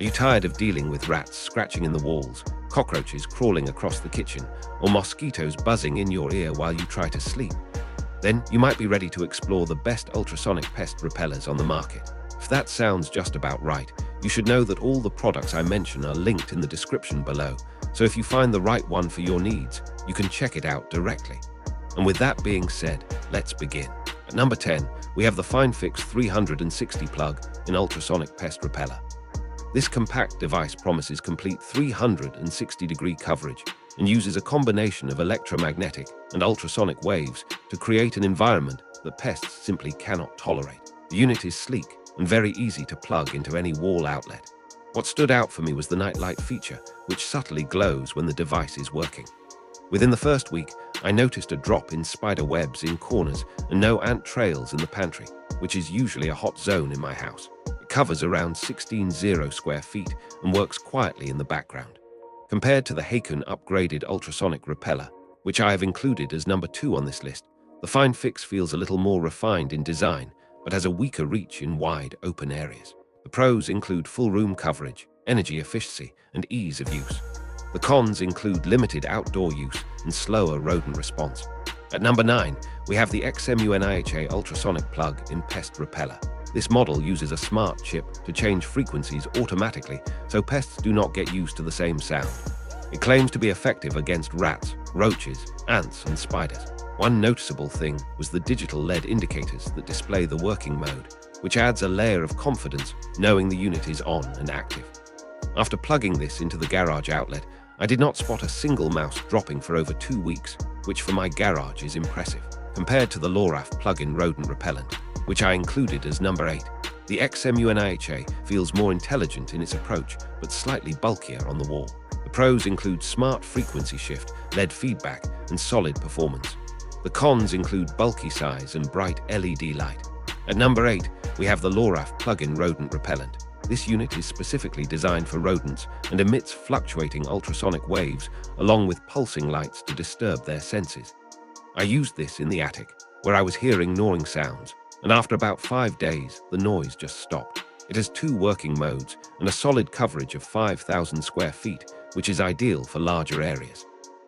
Are you tired of dealing with rats scratching in the walls, cockroaches crawling across the kitchen, or mosquitoes buzzing in your ear while you try to sleep? Then you might be ready to explore the best ultrasonic pest repellers on the market. If that sounds just about right, you should know that all the products I mention are linked in the description below, so if you find the right one for your needs, you can check it out directly. And with that being said, let's begin. At number 10, we have the FineFix 360 plug in ultrasonic pest repeller. This compact device promises complete 360-degree coverage and uses a combination of electromagnetic and ultrasonic waves to create an environment that pests simply cannot tolerate. The unit is sleek and very easy to plug into any wall outlet. What stood out for me was the nightlight feature, which subtly glows when the device is working. Within the first week, I noticed a drop in spider webs in corners and no ant trails in the pantry, which is usually a hot zone in my house. It covers around 16,000 square feet and works quietly in the background. Compared to the Hakon upgraded ultrasonic repeller, which I have included as number 2 on this list, the FineFix feels a little more refined in design, but has a weaker reach in wide, open areas. The pros include full room coverage, energy efficiency, and ease of use. The cons include limited outdoor use and slower rodent response. At number 9, we have the XMUNIHA ultrasonic plug in pest repeller. This model uses a smart chip to change frequencies automatically so pests do not get used to the same sound. It claims to be effective against rats, roaches, ants, and spiders. One noticeable thing was the digital LED indicators that display the working mode, which adds a layer of confidence knowing the unit is on and active. After plugging this into the garage outlet, I did not spot a single mouse dropping for over 2 weeks, which for my garage is impressive. Compared to the Loraf plug-in rodent repellent, which I included as number 8, the XMUNIHA feels more intelligent in its approach, but slightly bulkier on the wall. The pros include smart frequency shift, LED feedback, and solid performance. The cons include bulky size and bright LED light. At number 8, we have the Loraf plug-in rodent repellent. This unit is specifically designed for rodents and emits fluctuating ultrasonic waves along with pulsing lights to disturb their senses. I used this in the attic, where I was hearing gnawing sounds, and after about 5 days, the noise just stopped. It has 2 working modes and a solid coverage of 5,000 square feet, which is ideal for larger areas.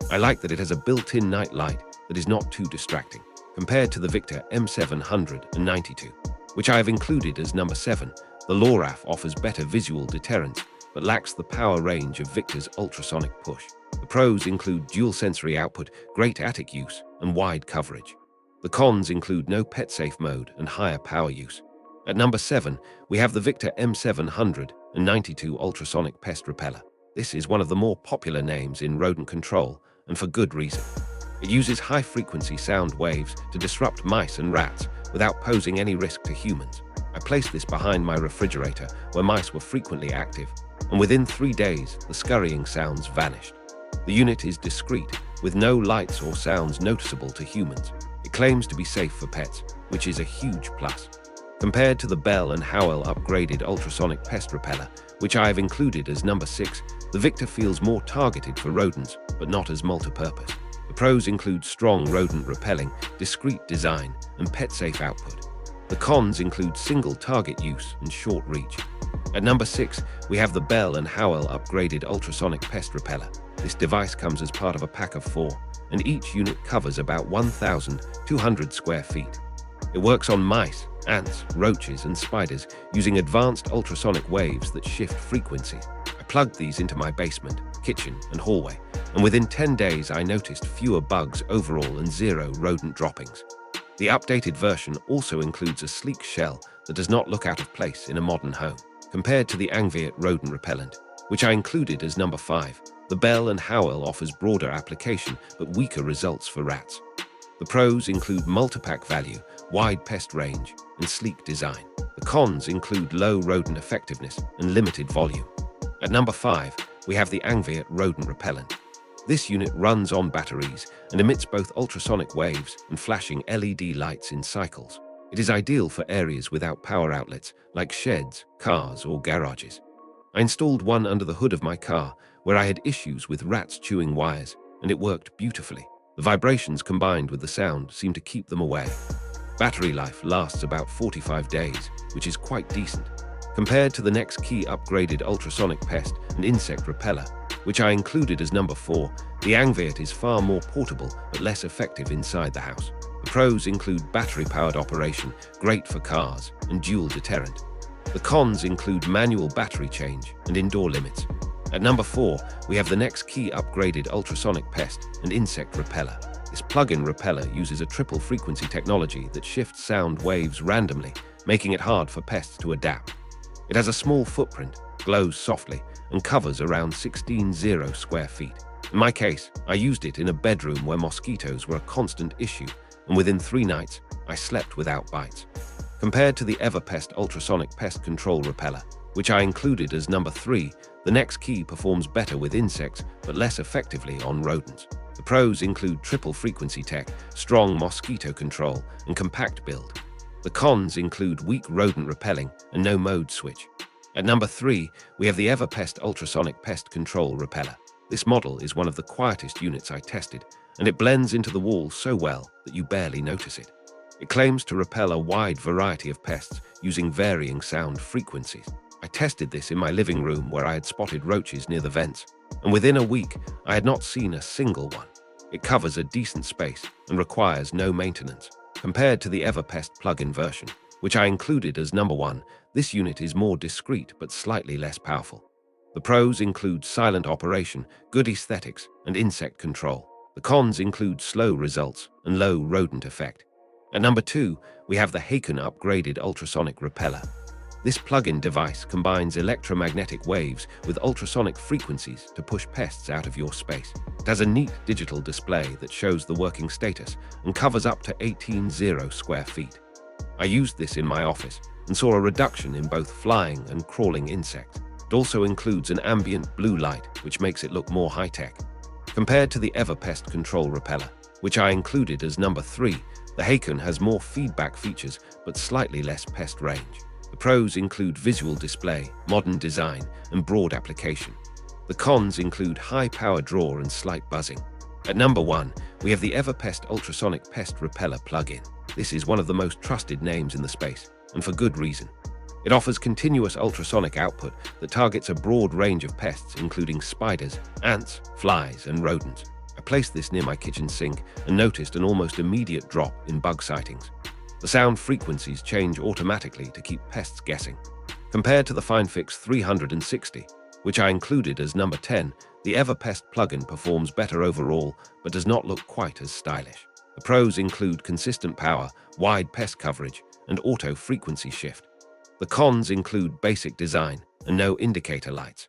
I like that it has a built-in night light that is not too distracting, compared to the Victor M792, which I have included as number 7. The Loraf offers better visual deterrence, but lacks the power range of Victor's ultrasonic push. The pros include dual sensory output, great attic use, and wide coverage. The cons include no pet-safe mode and higher power use. At number 7, we have the Victor M792 ultrasonic pest repeller. This is one of the more popular names in rodent control, and for good reason. It uses high-frequency sound waves to disrupt mice and rats without posing any risk to humans. I placed this behind my refrigerator where mice were frequently active, and within 3 days, the scurrying sounds vanished. The unit is discreet, with no lights or sounds noticeable to humans. It claims to be safe for pets, which is a huge plus. Compared to the Bell & Howell upgraded ultrasonic pest repeller, which I have included as number 6, the Victor feels more targeted for rodents, but not as multi-purpose. The pros include strong rodent repelling, discreet design, and pet-safe output. The cons include single target use and short reach. At number 6, we have the Bell & Howell upgraded ultrasonic pest repeller. This device comes as part of a pack of 4, and each unit covers about 1,200 square feet. It works on mice, ants, roaches, and spiders using advanced ultrasonic waves that shift frequency. I plugged these into my basement, kitchen, and hallway, and within 10 days I noticed fewer bugs overall and 0 rodent droppings. The updated version also includes a sleek shell that does not look out of place in a modern home. Compared to the Angviat rodent repellent, which I included as number 5, the Bell & Howell offers broader application but weaker results for rats. The pros include multipack value, wide pest range, and sleek design. The cons include low rodent effectiveness and limited volume. At number 5, we have the Angviat rodent repellent. This unit runs on batteries and emits both ultrasonic waves and flashing LED lights in cycles. It is ideal for areas without power outlets like sheds, cars, or garages. I installed one under the hood of my car where I had issues with rats chewing wires, and it worked beautifully. The vibrations combined with the sound seem to keep them away. Battery life lasts about 45 days, which is quite decent. Compared to the next key upgraded ultrasonic pest and insect repeller, which I included as number 4, the unwanted is far more portable but less effective inside the house. The pros include battery-powered operation, great for cars, and dual deterrent. The cons include manual battery change and indoor limits. At number 4, we have the next key upgraded ultrasonic pest and insect repeller. This plug-in repeller uses a triple frequency technology that shifts sound waves randomly, making it hard for pests to adapt. It has a small footprint, glows softly, and covers around 16,000 square feet. In my case, I used it in a bedroom where mosquitoes were a constant issue, and within 3 nights, I slept without bites. Compared to the Everpest ultrasonic pest control repeller, which I included as number 3, the next key performs better with insects but less effectively on rodents. The pros include triple frequency tech, strong mosquito control, and compact build. The cons include weak rodent repelling and no mode switch. At number 3, we have the Everpest ultrasonic pest control repeller. This model is one of the quietest units I tested, and it blends into the wall so well that you barely notice it. It claims to repel a wide variety of pests using varying sound frequencies. I tested this in my living room where I had spotted roaches near the vents, and within a week, I had not seen a single one. It covers a decent space and requires no maintenance. Compared to the Everpest plug-in version, which I included as number 1, this unit is more discreet but slightly less powerful. The pros include silent operation, good aesthetics, and insect control. The cons include slow results and low rodent effect. At number 2, we have the Haken upgraded ultrasonic repeller. This plug-in device combines electromagnetic waves with ultrasonic frequencies to push pests out of your space. It has a neat digital display that shows the working status and covers up to 18,000 square feet. I used this in my office and saw a reduction in both flying and crawling insects. It also includes an ambient blue light, which makes it look more high-tech. Compared to the Everpest control repeller, which I included as number 3, the Haken has more feedback features but slightly less pest range. The pros include visual display, modern design, and broad application. The cons include high power draw and slight buzzing. At number 1, we have the Everpest ultrasonic pest repeller plug-in. This is one of the most trusted names in the space, and for good reason. It offers continuous ultrasonic output that targets a broad range of pests including spiders, ants, flies, and rodents. I placed this near my kitchen sink and noticed an almost immediate drop in bug sightings. The sound frequencies change automatically to keep pests guessing. Compared to the FineFix 360, which I included as number 10, the Everpest plugin performs better overall but does not look quite as stylish. The pros include consistent power, wide pest coverage, and auto frequency shift. The cons include basic design and no indicator lights.